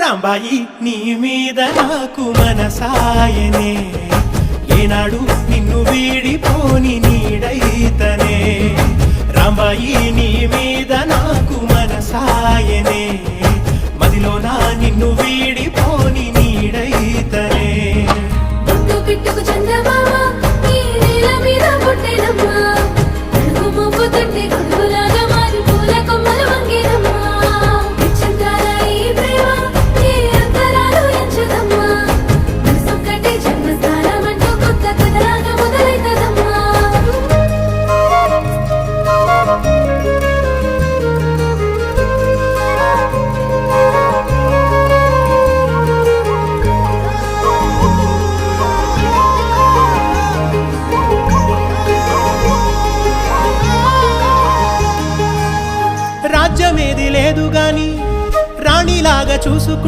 రాంబాయి నీ మీద నాకు మనసాయనే ఏనాడు నిన్ను వీడిపోని నీడైతనే రాంబాయి నీ మీద నాకు మనసాయనే మదిలోనా నిన్ను వీడిపోని నీడైతనే పుట్టు పిట్టుకు చందమామ ఈ నేల మీద పుట్టేనమ్మా అడుగు మోపు తట్టి గొడుగులాగా మారి పూల కొమ్మలు వంగేనమ్మా చంద్రాల ఈ ప్రేమ ఈ అంతరాలు ఎంచదమ్మా మనసొక్కటి జన్మస్థానం అంటూ కొత్త కథలాగా మొదలైతదమ్మా రాజ్యమేది లేదు గాని రాణిలాగా చూసుకుంటా